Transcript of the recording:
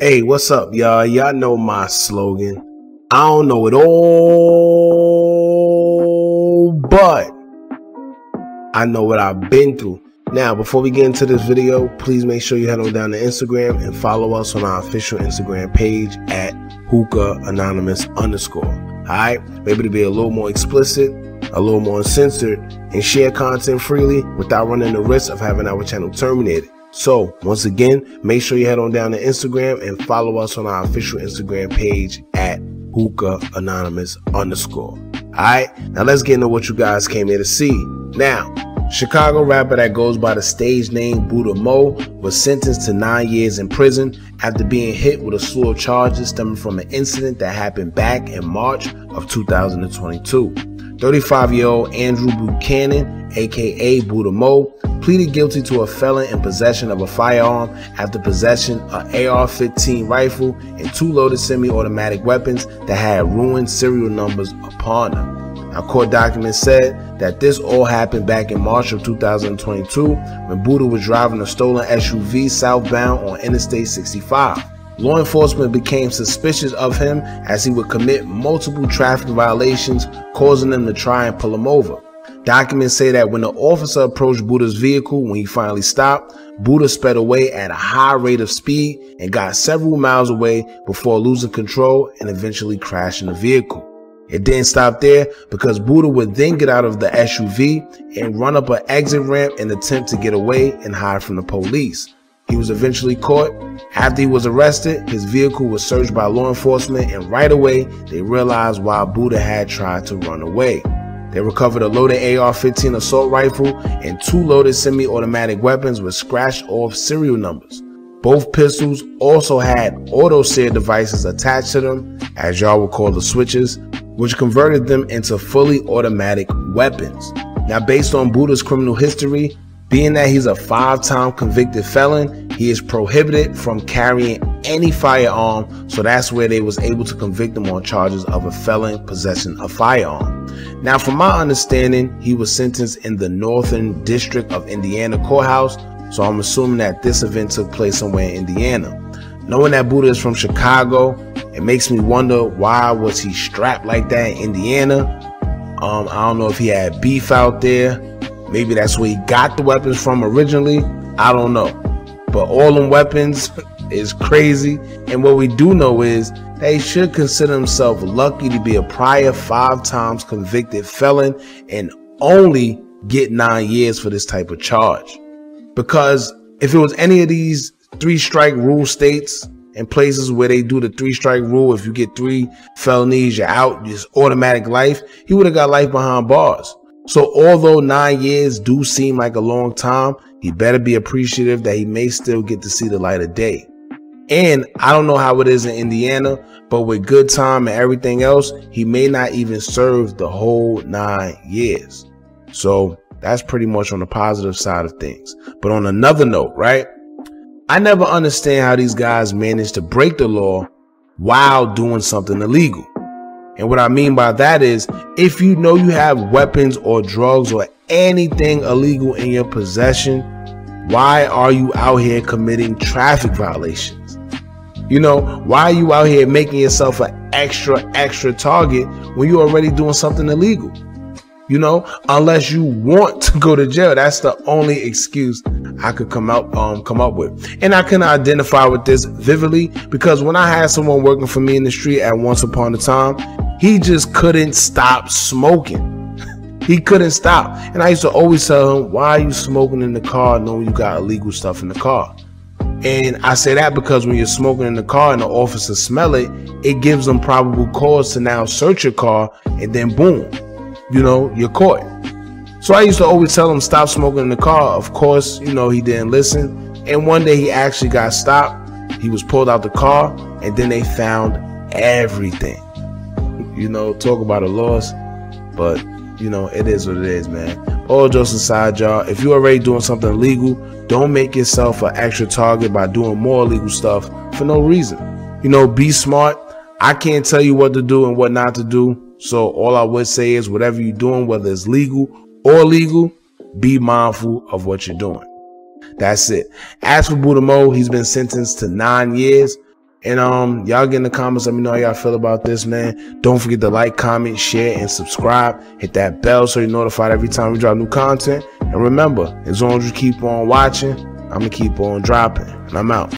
Hey, what's up, y'all? Y'all know my slogan. I don't know it all, but I know what I've been through. Now, before we get into this video, please make sure you head on down to Instagram and follow us on our official Instagram page at Hookah Anonymous _. Alright? Maybe to be a little more explicit, a little more uncensored, and share content freely without running the risk of having our channel terminated. So, once again, make sure you head on down to Instagram and follow us on our official Instagram page at Hookah Anonymous _. Alright, now let's get into what you guys came here to see. Now, Chicago rapper that goes by the stage name Booda Moe was sentenced to 9 years in prison after being hit with a slew of charges stemming from an incident that happened back in March of 2022. 35-year-old Andrew Buchanan, aka Booda Moe, pleaded guilty to a felon in possession of a firearm after possession of an AR-15 rifle and 2 loaded semi-automatic weapons that had ruined serial numbers upon them. Now, court documents said that this all happened back in March of 2022 when Booda was driving a stolen SUV southbound on Interstate 65. Law enforcement became suspicious of him as he would commit multiple traffic violations, causing them to try and pull him over. Documents say that when the officer approached Booda's vehicle when he finally stopped, Booda sped away at a high rate of speed and got several miles away before losing control and eventually crashing the vehicle. It didn't stop there because Booda would then get out of the SUV and run up an exit ramp in an attempt to get away and hide from the police. He was eventually caught. After he was arrested, his vehicle was searched by law enforcement, and right away they realized why Booda had tried to run away. They recovered a loaded AR-15 assault rifle and 2 loaded semi-automatic weapons with scratched off serial numbers. Both pistols also had auto-sear devices attached to them, as y'all would call the switches, which converted them into fully automatic weapons. Now, based on Booda's criminal history, being that he's a 5-time convicted felon, he is prohibited from carrying any firearm, so that's where they was able to convict him on charges of a felon possessing a firearm. Now, from my understanding, he was sentenced in the Northern District of Indiana courthouse, so I'm assuming that this event took place somewhere in Indiana. Knowing that Booda is from Chicago, it makes me wonder, why was he strapped like that in Indiana? I don't know if he had beef out there. Maybe that's where he got the weapons from originally. I don't know. But all them weapons is crazy. And what we do know is that he should consider himself lucky to be a prior 5 times convicted felon and only get 9 years for this type of charge. Because if it was any of these 3-strike rule states and places where they do the 3-strike rule, if you get 3 felonies, you're out, just automatic life, he would have got life behind bars. So although 9 years do seem like a long time, he better be appreciative that he may still get to see the light of day. And I don't know how it is in Indiana, but with good time and everything else, he may not even serve the whole 9 years. So that's pretty much on the positive side of things. But on another note, right? I never understand how these guys manage to break the law while doing something illegal. And what I mean by that is, if you know you have weapons or drugs or anything illegal in your possession, why are you out here committing traffic violations? You know, why are you out here making yourself an extra target when you're already doing something illegal? You know, unless you want to go to jail. That's the only excuse I could come up with. And I can identify with this vividly because when I had someone working for me in the street at once upon a time, he just couldn't stop smoking. He couldn't stop. And I used to always tell him, why are you smoking in the car knowing you got illegal stuff in the car? And I say that because when you're smoking in the car and the officers smell it, it gives them probable cause to now search your car, and then boom, you know, you're caught. So I used to always tell him, stop smoking in the car. Of course, you know, he didn't listen. And one day he actually got stopped. He was pulled out the car, and then they found everything. You know, talk about a loss, but you know, it is what it is, man. All jokes aside, y'all, if you're already doing something illegal, don't make yourself an extra target by doing more illegal stuff for no reason. You know, be smart. I can't tell you what to do and what not to do. So all I would say is, whatever you're doing, whether it's legal or illegal, be mindful of what you're doing. That's it. As for Booda Moe, he's been sentenced to 9 years. And y'all get in the comments, let me know how y'all feel about this, man. Don't forget to like, comment, share, and subscribe. Hit that bell so you're notified every time we drop new content. And remember, as long as you keep on watching, I'm gonna keep on dropping. And I'm out.